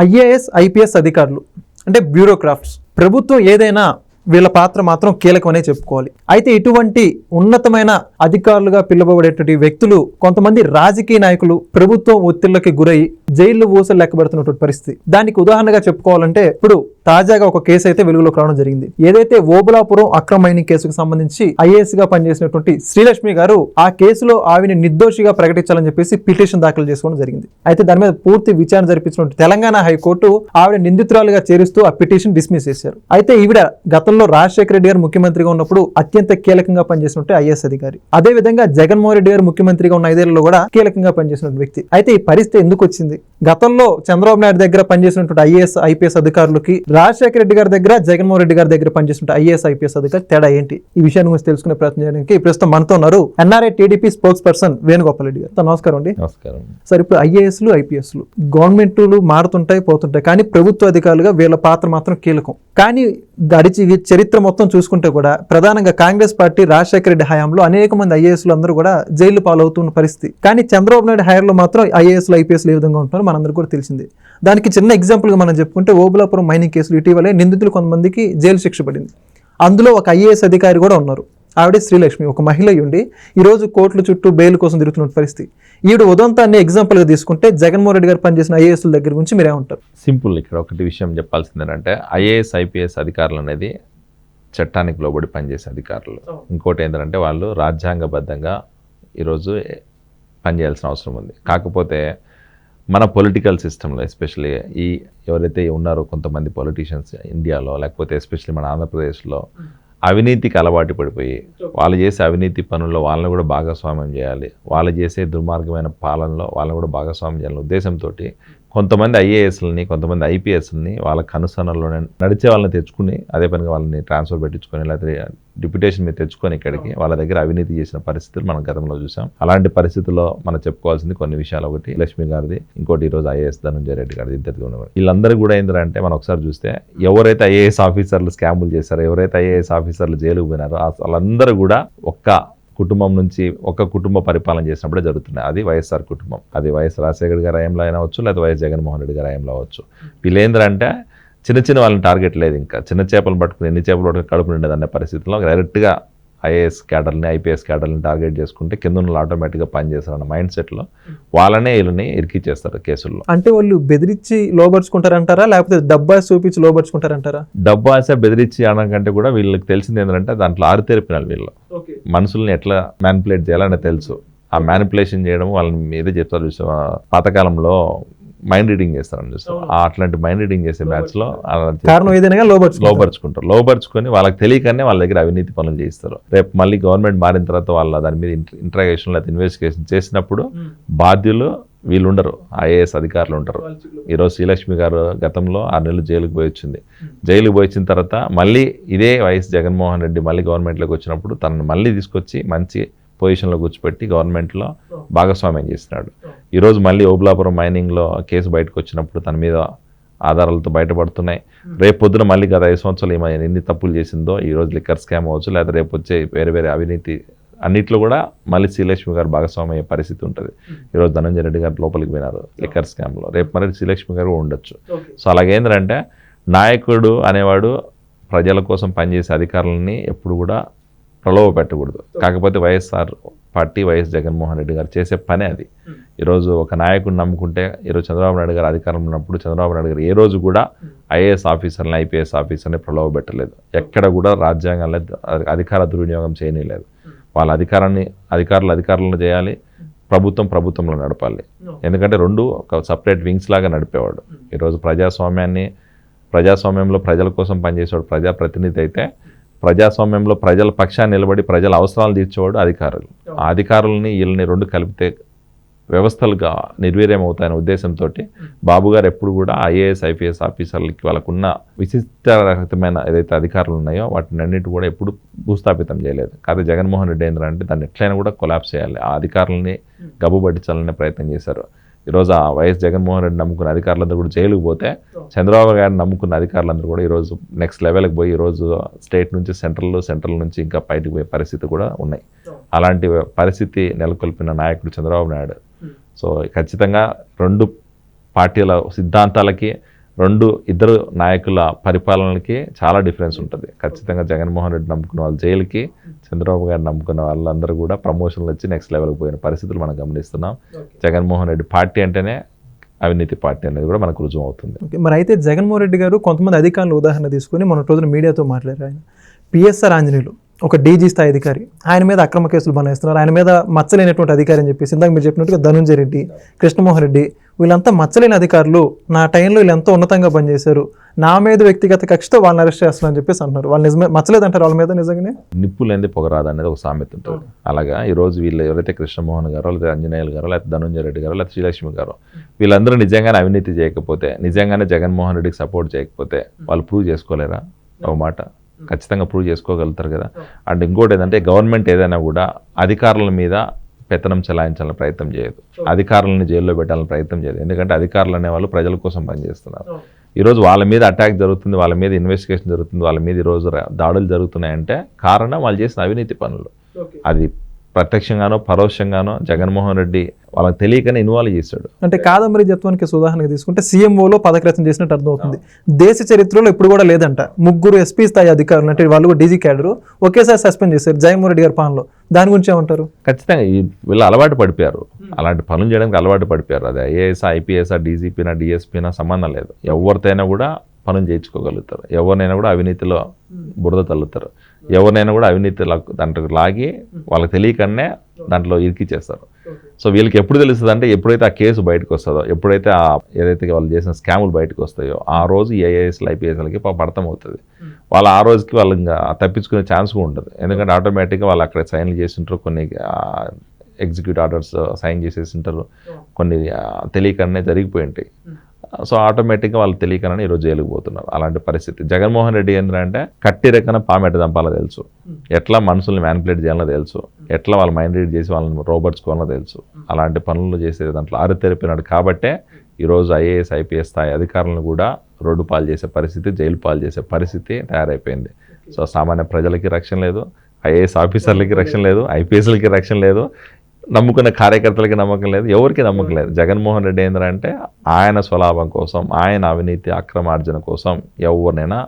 IAS IPS అధికారులు అంటే బ్యూరోక్రాఫ్ట్స్, ప్రభుత్వం ఏదైనా వీళ్ళ పాత్ర మాత్రం కీలకమనే చెప్పుకోవాలి. అయితే ఇటువంటి ఉన్నతమైన అధికారులుగా పిలువబడేటువంటి వ్యక్తులు కొంతమంది రాజకీయ నాయకులు ప్రభుత్వం ఒత్తిళ్లకి గురై జైళ్లు ఊసలు లెక్కబెడుతున్నటువంటి పరిస్థితి. దానికి ఉదాహరణగా చెప్పుకోవాలంటే ఇప్పుడు తాజాగా ఒక కేసు అయితే వెలుగులోకి రావడం జరిగింది. ఏదైతే ఓబులాపురం అక్రమ మైనింగ్ కేసుకు సంబంధించి ఐఏఎస్ గా పనిచేసినటువంటి శ్రీలక్ష్మి గారు ఆ కేసులో ఆవిని నిర్దోషిగా ప్రకటించాలని చెప్పేసి పిటిషన్ దాఖలు చేసుకోవడం జరిగింది. అయితే దాని మీద పూర్తి విచారణ జరిపించినటువంటి తెలంగాణ హైకోర్టు ఆవిడ నిందితురాలుగా చేరుస్తూ ఆ పిటిషన్ డిస్మిస్ చేశారు. అయితే ఈవిడ గతంలో రాజశేఖర రెడ్డి గారు ముఖ్యమంత్రిగా ఉన్నప్పుడు అత్యంత కీలకంగా పనిచేసినట్టు ఐఏఎస్ అధికారి. అదే విధంగా జగన్మోహన్ రెడ్డి గారు ముఖ్యమంత్రిగా ఉన్న 5 ఏళ్లలో కూడా కీలకంగా పనిచేసిన వ్యక్తి. అయితే ఈ పరిస్థితి ఎందుకు వచ్చింది? గతంలో చంద్రబాబు నాయుడు దగ్గర పనిచేసినటువంటి ఐఏఎస్ ఐపీఎస్ అధికారులకి రాజశేఖర రెడ్డి గారి దగ్గర జగన్మోహన్ రెడ్డి గారి దగ్గర పనిచేసిన ఐఏఎస్ ఐపీఎస్ అధికారి తేడా ఏంటి? ఈ విషయాన్ని గురించి తెలుసుకునే ప్రయత్నం చేయడానికి ప్రస్తుతం మనతో ఉన్నారు NRI TDP spokes person Venugopal Reddy గారు. నమస్కారం అండి. నమస్కారం సార్, ఇప్పుడు ఐఏఎస్లు ఐపీఎస్లు గవర్నమెంట్లు మారుతుంటాయి పోతుంటాయి, కానీ ప్రభుత్వ అధికారులుగా వీళ్ళ పాత్ర మాత్రం కీలకం. కానీ గడిచి చరిత్ర మొత్తం చూసుకుంటే కూడా ప్రధానంగా కాంగ్రెస్ పార్టీ రాజశేఖర రెడ్డి హయాంలో అనేక మంది ఐఏఎస్లు అందరూ కూడా జైలు పాలవుతున్న పరిస్థితి. కానీ చంద్రబాబు నాయుడు హయాంలో మాత్రం ఐఏఎస్లు ఐపీఎస్లు ఏ విధంగా ఉంటున్నారో మనందరూ కూడా తెలిసింది. దానికి చిన్న ఎగ్జాంపుల్గా మనం చెప్పుకుంటే ఓబులాపురం మైనింగ్ కేసులు ఇటీవలే నిందితులు కొంతమందికి జైలు శిక్ష పడింది. అందులో ఒక ఐఏఎస్ అధికారి కూడా ఉన్నారు. ఆవిడే శ్రీలక్ష్మి, ఒక మహిళ ఉండి ఈరోజు కోర్టుల చుట్టూ బెయిల్ కోసం తిరుగుతున్న పరిస్థితి. ఈవిడ ఉదంతాన్ని ఎగ్జాంపుల్గా తీసుకుంటే జగన్మోహన్ రెడ్డి గారు పనిచేసిన ఐఏఎస్ల దగ్గర గురించి మీరేమంటారు? సింపుల్. ఇక్కడ ఒకటి విషయం చెప్పాల్సింది ఏంటంటే ఐఏఎస్ ఐపీఎస్ అధికారులు అనేది చట్టానికి లోబడి పనిచేసే అధికారులు. ఇంకోటి ఏంటంటే వాళ్ళు రాజ్యాంగబద్ధంగా ఈరోజు పనిచేయాల్సిన అవసరం ఉంది. కాకపోతే మన పొలిటికల్ సిస్టంలో ఎస్పెషల్లీ ఎవరైతే ఉన్నారో కొంతమంది పొలిటీషియన్స్ ఇండియాలో, లేకపోతే ఎస్పెషల్లీ మన ఆంధ్రప్రదేశ్లో అవినీతికి అలవాటు పడిపోయి వాళ్ళు చేసే అవినీతి పనుల్లో వాళ్ళని కూడా భాగస్వామ్యం చేయాలి, వాళ్ళు చేసే దుర్మార్గమైన పాలనలో వాళ్ళని కూడా భాగస్వామ్యం చేయాలనే ఉద్దేశంతో కొంతమంది ఐఏఎస్లని కొంతమంది ఐపీఎస్ని వాళ్ళ కనుసనలోనే నడిచే వాళ్ళని తెచ్చుకుని అదే పనిగా వాళ్ళని ట్రాన్స్ఫర్ పెట్టించుకొని లేకపోతే డిప్యుటేషన్ మీద తెచ్చుకొని ఇక్కడికి వాళ్ళ దగ్గర అవినీతి చేసిన పరిస్థితులు మనం గతంలో చూసాం. అలాంటి పరిస్థితుల్లో మనం చెప్పుకోవాల్సింది కొన్ని విషయాలు. ఒకటి లక్ష్మి గారిది, ఇంకోటి ఈరోజు ఐఏఎస్ ధనంజయ రెడ్డి గారిది, ఇద్దరిది ఉన్నవారు. వీళ్ళందరూ కూడా ఏంటంటే మనం ఒకసారి చూస్తే ఎవరైతే ఐఏఎస్ ఆఫీసర్లు స్కాములు చేశారో, ఎవరైతే ఐఏఎస్ ఆఫీసర్లు జైలుకు పోయినారో వాళ్ళందరూ కూడా ఒక్క కుటుంబం నుంచి ఒక కుటుంబ పరిపాలన చేసినప్పుడే జరుగుతున్నాయి. అది వైఎస్ఆర్ కుటుంబం. అది వైఎస్ రాజశేఖర్ గారి హయాంలో అయినా అవచ్చు, లేదా వైఎస్ జగన్మోహన్ రెడ్డి గారి హయాంలో అవచ్చు. వీళ్ళు ఏంటంటే చిన్న వాళ్ళని టార్గెట్ లేదు, ఇంకా చిన్న చేపలు పట్టుకుని ఎన్ని చేపలు పట్టుకుని కడుపు నిండేది అనే పరిస్థితిలో డైరెక్ట్గా ఐఏఎస్ క్యాడర్ని ఐపీఎస్ క్యాడర్ని టార్గెట్ చేసుకుంటే కింద ఉన్న ఆటోమేటిక్గా పనిచేస్తారన్న మైండ్ సెట్లో వాళ్ళనే వీళ్ళని ఇరికిచ్చేస్తారు కేసుల్లో. అంటే వాళ్ళు బెదిరించి లోపరుచుకుంటారంటారా, లేకపోతే డబ్బా చూపించి లోపరుచుకుంటారంటారా? డబ్బా ఆశ బెదిరించి అనకంటే కూడా వీళ్ళకి తెలిసింది ఏంటంటే దాంట్లో ఆరితేరిపినారు. వీళ్ళు మనుషుల్ని ఎట్లా మ్యానిపులేట్ చేయాలని తెలుసు. ఆ మ్యానిపులేషన్ చేయడం వాళ్ళని మీదే చెప్తారు. పాతకాలంలో మైండ్ రీడింగ్ చేస్తారని చూస్తాం. అట్లాంటి మైండ్ రీడింగ్ చేసే బ్యాచ్ లో లోపరుచుకొని వాళ్ళకి తెలియకనే వాళ్ళ దగ్గర అవినీతి పనులు చేయిస్తారు. రేపు మళ్ళీ గవర్నమెంట్ మారిన తర్వాత వాళ్ళ దాని మీద ఇంట్రాగేషన్ లేదా ఇన్వెస్టిగేషన్ చేసినప్పుడు బాధ్యులు వీళ్ళు ఉండరు, ఐఏఎస్ అధికారులు ఉంటారు. ఈరోజు శ్రీలక్ష్మి గారు గతంలో 6 నెలలు జైలుకు పోయి వచ్చింది. జైలుకు పోయి వచ్చిన తర్వాత మళ్ళీ ఇదే వైఎస్ జగన్మోహన్ రెడ్డి మళ్ళీ గవర్నమెంట్లోకి వచ్చినప్పుడు తనను మళ్ళీ తీసుకొచ్చి మంచి పొజిషన్లో కూర్చోపెట్టి గవర్నమెంట్లో భాగస్వామ్యం చేసినాడు. ఈరోజు మళ్ళీ ఓబులాపురం మైనింగ్లో కేసు బయటకు వచ్చినప్పుడు తన మీద ఆధారాలతో బయటపడుతున్నాయి. రేపు పొద్దున మళ్ళీ గత 5 సంవత్సరాలు ఏమైనా ఎన్ని తప్పులు చేసిందో ఈరోజు లిక్కర్ స్కామ్ అవ్వచ్చు, లేదా రేపు వచ్చే వేరే అవినీతి అన్నింటిలో కూడా మళ్ళీ శ్రీలక్ష్మి గారు భాగస్వామ్యం అయ్యే పరిస్థితి ఉంటుంది. ఈరోజు ధనంజయ రెడ్డి గారు లోపలికి పోయినారు లిక్కర్ స్కామ్లో, రేపు మరి శ్రీలక్ష్మి గారు ఉండొచ్చు. సో అలాగేంటంటే నాయకుడు అనేవాడు ప్రజల కోసం పనిచేసే అధికారులని ఎప్పుడు కూడా ప్రలోభ పెట్టకూడదు. కాకపోతే వైఎస్ఆర్ పార్టీ వైఎస్ జగన్మోహన్ రెడ్డి గారు చేసే పనే అది. ఈరోజు ఒక నాయకుడిని నమ్ముకుంటే ఈరోజు చంద్రబాబు నాయుడు గారు అధికారంలో ఉన్నప్పుడు చంద్రబాబు నాయుడు గారు ఏ రోజు కూడా ఐఏఎస్ ఆఫీసర్ని ఐపీఎస్ ఆఫీసర్ని ప్రలోభ పెట్టలేదు. ఎక్కడ కూడా రాజ్యాంగంలో అధికార దుర్వినియోగం చేయలేదు. వాళ్ళ అధికారులను చేయాలి, ప్రభుత్వంలో నడపాలి. ఎందుకంటే రెండు ఒక సపరేట్ వింగ్స్ లాగా నడిపేవాడు. ఈరోజు ప్రజాస్వామ్యంలో ప్రజల కోసం పనిచేసేవాడు ప్రజాప్రతినిధి అయితే, ప్రజాస్వామ్యంలో ప్రజల పక్షాన్ని నిలబడి ప్రజల అవసరాలు తీర్చేవాడు అధికారులు. ఆ అధికారులని వీళ్ళని రెండు కలిపితే వ్యవస్థలుగా నిర్వీర్యం అవుతాయనే ఉద్దేశంతో బాబు గారు ఎప్పుడు కూడా ఐఏఎస్ ఐపీఎస్ ఆఫీసర్లకి వాళ్ళకున్న విశిష్టమైన ఏదైతే అధికారులు ఉన్నాయో వాటిని అన్నిటి కూడా ఎప్పుడు భూస్థాపితం చేయలేదు. కాకపోతే జగన్మోహన్ రెడ్డి ఏంటంటే దాన్ని ఎట్లయినా కూడా కొలాప్స్ చేయాలి, ఆ అధికారులని గబ్బు పట్టించాలనే ప్రయత్నం చేశారు. ఈరోజు ఆ వైఎస్ జగన్మోహన్ రెడ్డి నమ్ముకున్న అధికారులందరూ కూడా జైలుకు పోతే చంద్రబాబు గారిని నమ్ముకున్న అధికారులందరూ కూడా ఈరోజు నెక్స్ట్ లెవెల్కి పోయి ఈరోజు స్టేట్ నుంచి సెంట్రల్ నుంచి ఇంకా బయటకు పోయే పరిస్థితి కూడా ఉన్నాయి. అలాంటి పరిస్థితి నెలకొల్పిన నాయకుడు చంద్రబాబు నాయుడు. సో ఖచ్చితంగా రెండు పార్టీల సిద్ధాంతాలకి ఇద్దరు నాయకుల పరిపాలనలకి చాలా డిఫరెన్స్ ఉంటుంది. ఖచ్చితంగా జగన్మోహన్ రెడ్డి నమ్ముకున్న వాళ్ళు జైలుకి, చంద్రబాబు గారు నమ్ముకున్న వాళ్ళందరూ కూడా ప్రమోషన్లు వచ్చి నెక్స్ట్ లెవెల్కి పోయిన పరిస్థితులు మనం గమనిస్తున్నాం. జగన్మోహన్ రెడ్డి పార్టీ అంటేనే అవినీతి పార్టీ అనేది కూడా మనకు రుజువు అవుతుంది. ఓకే, మరి అయితే జగన్మోహన్ రెడ్డి గారు కొంతమంది అధికారులు ఉదాహరణ తీసుకొని మొన్న రోజున మీడియాతో మాట్లాడారు. ఆయన పిఎస్ఆర్ ఆంజనేయులు ఒక డీజీ స్థాయి అధికారి, ఆయన మీద అక్రమ కేసులు బనాయిస్తున్నారు. ఆయన మీద మచ్చలేనటువంటి అధికారి అని చెప్పేసి ఇందాక మీరు చెప్పినట్టుగా ధనుంజయ రెడ్డి, కృష్ణమోహన్ రెడ్డి వీళ్ళంతా మచ్చలేని అధికారులు, నా టైంలో వీళ్ళు ఎంతో ఉన్నతంగా పనిచేశారు, నా మీద వ్యక్తిగత కక్షతో వాళ్ళని అరెస్ట్ చేస్తున్నారు అని చెప్పేసి అంటున్నారు. వాళ్ళు నిజమే మచ్చలేదంటారు వాళ్ళ మీద నిజంగానే? నిప్పు లేనిది పొగరాదు అనేది ఒక సామెత ఉంటుంది. అలాగా ఈరోజు వీళ్ళు ఎవరైతే కృష్ణమోహన్ గారో, లేదా అంజనేయులు గారో, లేకపోతే ధనుంజయ రెడ్డి గారో, లేకపోతే శ్రీలక్ష్మి గారో, వీళ్ళందరూ నిజంగానే అవినీతి చేయకపోతే, నిజంగానే జగన్మోహన్ రెడ్డికి సపోర్ట్ చేయకపోతే వాళ్ళు ప్రూవ్ చేసుకోలేరా? ఒక మాట ఖచ్చితంగా ప్రూవ్ చేసుకోగలుగుతారు కదా. అండ్ ఇంకోటి ఏంటంటే గవర్నమెంట్ ఏదైనా కూడా అధికారుల మీద పెత్తనం చెలాయించాలని ప్రయత్నం చేయదు, అధికారులను జైల్లో పెట్టాలని ప్రయత్నం చేయదు. ఎందుకంటే అధికారులు అనేవాళ్ళు ప్రజల కోసం పనిచేస్తున్నారు. ఈరోజు వాళ్ళ మీద అటాక్ జరుగుతుంది, వాళ్ళ మీద ఇన్వెస్టిగేషన్ జరుగుతుంది, వాళ్ళ మీద ఈరోజు దాడులు జరుగుతున్నాయంటే కారణం వాళ్ళు చేసిన అవినీతి పనులు. అది ప్రత్యక్షంగానో పరోక్షంగానో జగన్మోహన్ రెడ్డి వాళ్ళకి తెలియకనే ఇన్వాల్వ్ చేశాడు. అంటే కాదంబరి జత్వానికి ఉదాహరణగా తీసుకుంటే సీఎంఓలో పదక్రతం చేసినట్టు అర్థమవుతుంది. దేశ చరిత్రలో ఇప్పుడు కూడా లేదంట. 3 ఎస్పీ స్థాయి అధికారులు అంటే వాళ్ళు కూడా డీజీ క్యాడరు ఒకేసారి సస్పెండ్ చేశారు జగన్మోహన్ రెడ్డి గారి పాలనలో. దాని గురించి ఏమంటారు? ఖచ్చితంగా వీళ్ళు అలవాటు పడిపోయారు, అలాంటి పనులు చేయడానికి అలవాటు పడిపోయారు. అది ఐఏఎస్, ఐపీఎస్, డీజీపీనా, డిఎస్పీనా సంబంధం లేదు. ఎవరితోనైనా కూడా పనులు చేయించుకోగలుగుతారు, ఎవరినైనా కూడా అవినీతిలో బురద తల్లుతారు, ఎవరినైనా కూడా అవినీతి దాంట్లో లాగి వాళ్ళకి తెలియకనే దాంట్లో ఇరికిచ్చేస్తారు. సో వీళ్ళకి ఎప్పుడు తెలుస్తుంది అంటే ఎప్పుడైతే ఆ కేసు బయటకు వస్తుందో, ఎప్పుడైతే ఏదైతే వాళ్ళు చేసిన స్కాములు బయటకు వస్తాయో ఆ రోజు ఈ ఐఏఎస్లు, ఐపీఎస్లకి అర్థం అవుతుంది. వాళ్ళు ఆ రోజుకి వాళ్ళు ఇంకా తప్పించుకునే ఛాన్స్ కూడా ఉంటుంది. ఎందుకంటే ఆటోమేటిక్గా వాళ్ళు అక్కడ సైన్లు చేసింటారు, కొన్ని ఎగ్జిక్యూటివ్ ఆర్డర్స్ సైన్ చేసేసింటారు, కొన్ని తెలియకనే జరిగిపోయి ఉంటాయి. సో ఆటోమేటిక్గా వాళ్ళు తెలియకనే ఈరోజు జైలుకు పోతున్నారు. అలాంటి పరిస్థితి. జగన్మోహన్ రెడ్డి ఏంటంటే కట్టి రెక్కన పామెట దంపాలో తెలుసు, ఎట్లా మనుషుల్ని మ్యానిపులేట్ చేయాలో తెలుసు, ఎట్లా వాళ్ళ మైండ్ రీడ్ చేసి వాళ్ళని రోబోట్స్కోవాలో తెలుసు. అలాంటి పనులు చేసే దాంట్లో ఆరితేరిపోయినాడు కాబట్టే ఈరోజు ఐఏఎస్, ఐపీఎస్ స్థాయి అధికారులను కూడా రోడ్డు పాలు చేసే పరిస్థితి, జైలు పాలు చేసే పరిస్థితి తయారైపోయింది. సో సామాన్య ప్రజలకి రక్షణ లేదు, ఐఏఎస్ ఆఫీసర్లకి రక్షణ లేదు, ఐపీఎస్లకి రక్షణ లేదు, నమ్ముకున్న కార్యకర్తలకి నమ్మకం లేదు, ఎవరికి నమ్మకం లేదు. జగన్మోహన్ రెడ్డి ఏంటంటే ఆయన స్వలాభం కోసం, ఆయన అవినీతి అక్రమార్జన కోసం ఎవరినైనా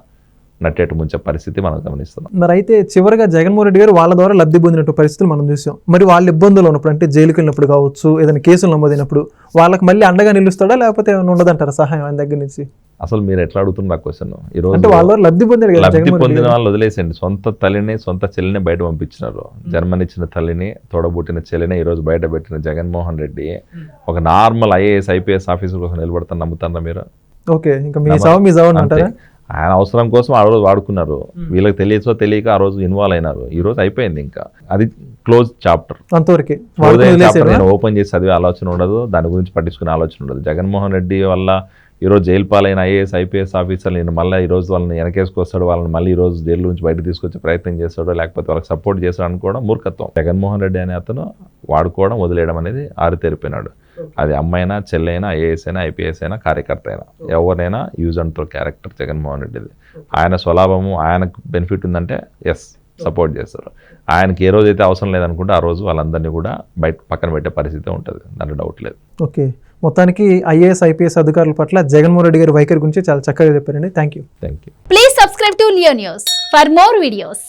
నట్టేటు ముంచే పరిస్థితి మనం గమనిస్తున్నాం. మరి అయితే చివరిగా జగన్మోహన్ రెడ్డి గారు వాళ్ళ ద్వారా లబ్ధి పొందినట్టు పరిస్థితులు మనం చూసాం. మరి వాళ్ళు ఇబ్బందులు ఉన్నప్పుడు అంటే జైలుకి వెళ్ళినప్పుడు కావచ్చు, ఏదైనా కేసులు నమోదైనప్పుడు వాళ్ళకి మళ్ళీ అండగా నిలుస్తాడా, లేకపోతే ఏమైనా ఉండదంటారా సహాయం ఆయన దగ్గర నుంచి? అసలు మీరు ఎట్లా అడుగుతున్నారు క్వశ్చన్? ఈరోజు అంటే వాళ్ళ లబ్ధి పొందారు కదా, లబ్ధి పొందిన వాళ్ళు వదిలేసండి. సొంత తల్లిని, సొంత చెల్లిని బయట పంపించినారు. జన్మనిచ్చిన తల్లిని, తోడబుట్టిన చెల్లిని ఈరోజు బయట పెట్టిన జగన్మోహన్ రెడ్డి ఒక నార్మల్ ఐఏఎస్, ఐపీఎస్ ఆఫీసర్ కోసం నిలబడతాను నమ్ముతారా మీరు? ఓకే, ఇంకా మీ సావు అంటారా? ఆయన అవసరం కోసం ఆ రోజు వాడుకున్నారు, వీళ్ళకి తెలియక ఆ రోజు ఇన్వాల్వ్ అయినారు. ఈ రోజు అయిపోయింది, ఇంకా అది క్లోజ్ చాప్టర్. అంతవరకే నేను ఓపెన్ చేసి చదివే ఆలోచన ఉండదు, దాని గురించి పట్టించుకునే ఆలోచన ఉండదు. జగన్మోహన్ రెడ్డి వల్ల ఈరోజు జైలు పాలైన ఐఏఎస్, ఐపీఎస్ ఆఫీసర్లు నేను మళ్ళీ ఈరోజు వాళ్ళని వెనకేసుకొస్తాడు, వాళ్ళని మళ్ళీ ఈరోజు జైలు నుంచి బయట తీసుకొచ్చే ప్రయత్నం చేస్తాడో, లేకపోతే వాళ్ళకి సపోర్ట్ చేస్తాడు అనుకోవడం మూర్ఖత్వం. జగన్మోహన్ రెడ్డి అనే అతను వాడుకోవడం, వదిలేయడం అనేది ఆరితేరిపోయినాడు. అది అమ్మైనా, చెల్లైనా, ఐఏఎస్ అయినా, ఐపీఎస్ అయినా, కార్యకర్త అయినా, ఎవరైనా use and throw character Jaganmohan రెడ్డిది. ఆయన స్వలాభము, ఆయనకు బెనిఫిట్ ఉందంటే ఎస్ సపోర్ట్ చేస్తారు. ఆయనకి ఏ రోజైతే అవసరం లేదనుకుంటే ఆ రోజు వాళ్ళందరినీ కూడా పక్కన పెట్టే పరిస్థితి ఉంటుంది, దాంట్లో డౌట్ లేదు. ఓకే, మొత్తానికి ఐఏఎస్, ఐపీఎస్ అధికారుల పట్ల జగన్మోహన్ రెడ్డి గారి వైఖరి గురించి చాలా చక్కగా చెప్పారండి. Thank you. Please subscribe to Leo news for more videos.